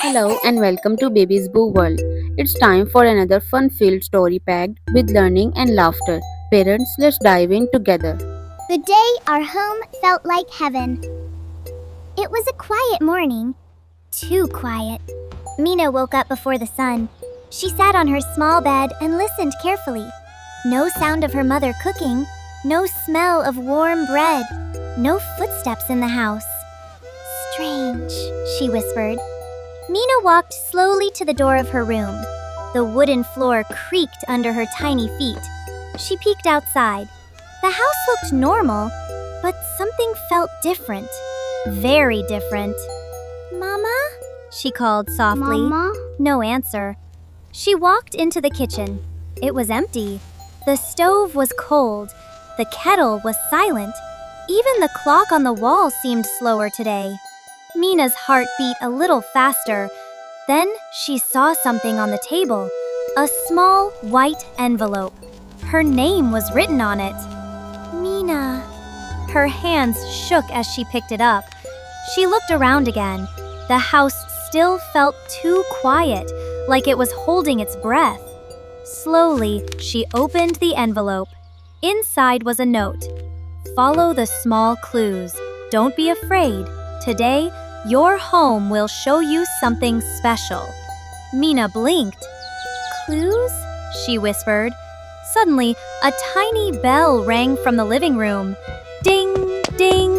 Hello and welcome to Baby's Boo World. It's time for another fun-filled story packed with learning and laughter. Parents, let's dive in together. The day our home felt like heaven. It was a quiet morning. Too quiet. Mina woke up before the sun. She sat on her small bed and listened carefully. No sound of her mother cooking. No smell of warm bread. No footsteps in the house. Strange, she whispered. Mina walked slowly to the door of her room. The wooden floor creaked under her tiny feet. She peeked outside. The house looked normal, but something felt different. Very different. Mama? She called softly. Mama? No answer. She walked into the kitchen. It was empty. The stove was cold. The kettle was silent. Even the clock on the wall seemed slower today. Mina's heart beat a little faster. Then she saw something on the table. A small white envelope. Her name was written on it. Mina. Her hands shook as she picked it up. She looked around again. The house still felt too quiet, like it was holding its breath. Slowly, she opened the envelope. Inside was a note. Follow the small clues. Don't be afraid. Today, your home will show you something special. Mina blinked. Clues? She whispered. Suddenly, a tiny bell rang from the living room. Ding, ding.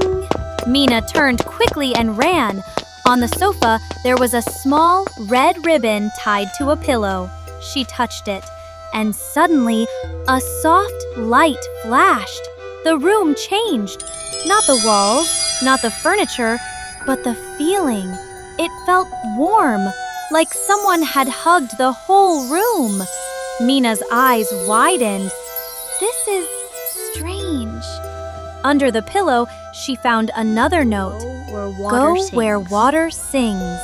Mina turned quickly and ran. On the sofa, there was a small red ribbon tied to a pillow. She touched it, and suddenly, a soft light flashed. The room changed. Not the walls, not the furniture, but the feeling. It felt warm, like someone had hugged the whole room. Mina's eyes widened. This is strange. Under the pillow, she found another note. Go where water sings.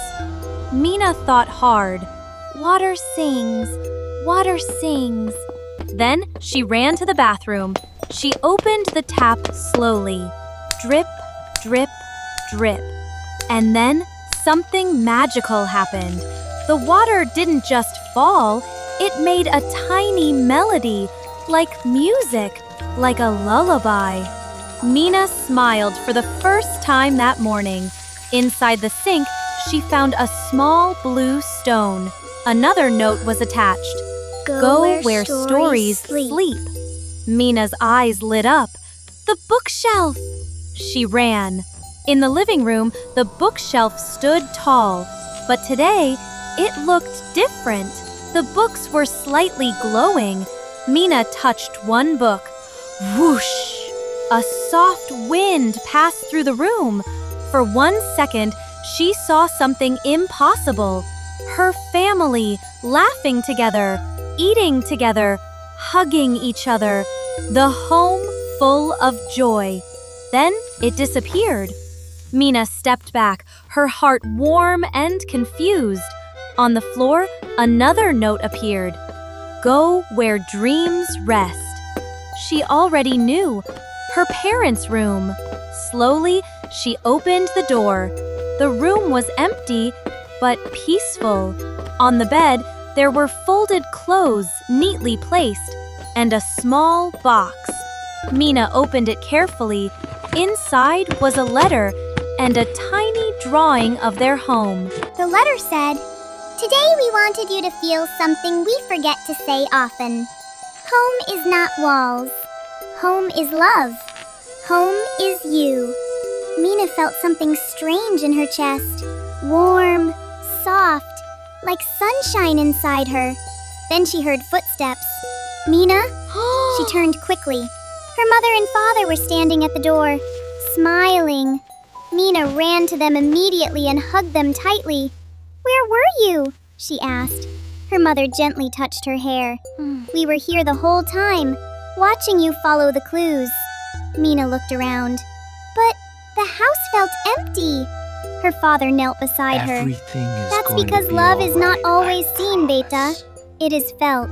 Mina thought hard. Water sings. Water sings. Then she ran to the bathroom. She opened the tap slowly. Drip, drip, drip. And then something magical happened. The water didn't just fall, it made a tiny melody, like music, like a lullaby. Mina smiled for the first time that morning. Inside the sink, she found a small blue stone. Another note was attached. Go where stories sleep. Mina's eyes lit up. The bookshelf! She ran. In the living room, the bookshelf stood tall, but today, it looked different. The books were slightly glowing. Mina touched one book. Whoosh! A soft wind passed through the room. For 1 second, she saw something impossible. Her family, laughing together, eating together, hugging each other. The home full of joy. Then it disappeared. Mina stepped back, her heart warm and confused. On the floor, another note appeared. Go where dreams rest. She already knew. Her parents' room. Slowly, she opened the door. The room was empty, but peaceful. On the bed, there were folded clothes neatly placed, and a small box. Mina opened it carefully. Inside was a letter and a tiny drawing of their home. The letter said, Today we wanted you to feel something we forget to say often. Home is not walls. Home is love. Home is you. Mina felt something strange in her chest. Warm, soft, like sunshine inside her. Then she heard footsteps. Mina? She turned quickly. Her mother and father were standing at the door, smiling. Mina ran to them immediately and hugged them tightly. Where were you? She asked. Her mother gently touched her hair. We were here the whole time, watching you follow the clues. Mina looked around. But the house felt empty. Her father knelt beside her. Everything is That's going because to be love all is not right, always I seen, Beta. promise. It is felt.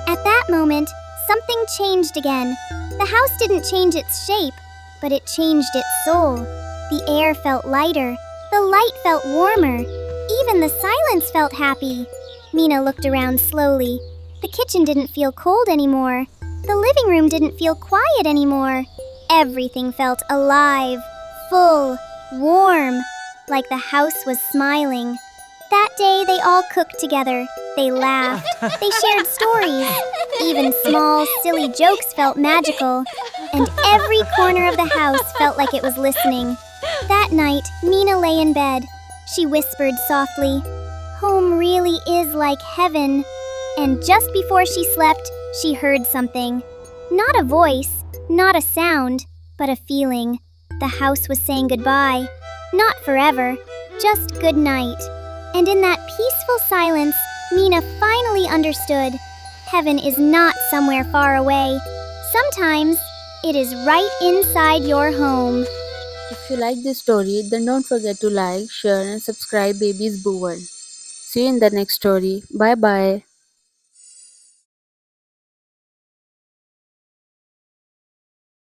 At that moment, something changed again. The house didn't change its shape, but it changed its soul. The air felt lighter. The light felt warmer. Even the silence felt happy. Mina looked around slowly. The kitchen didn't feel cold anymore. The living room didn't feel quiet anymore. Everything felt alive, full, warm, like the house was smiling. That day, they all cooked together. They laughed. They shared stories. Even small, silly jokes felt magical. And every corner of the house felt like it was listening. That night, Mina lay in bed. She whispered softly, "Home really is like heaven." And just before she slept, she heard something. Not a voice, not a sound, but a feeling. The house was saying goodbye. Not forever, just good night. And in that peaceful silence, Mina finally understood. Heaven is not somewhere far away. Sometimes it is right inside your home. If you like this story, then don't forget to like, share, and subscribe Baby's Boo World. See you in the next story. Bye bye.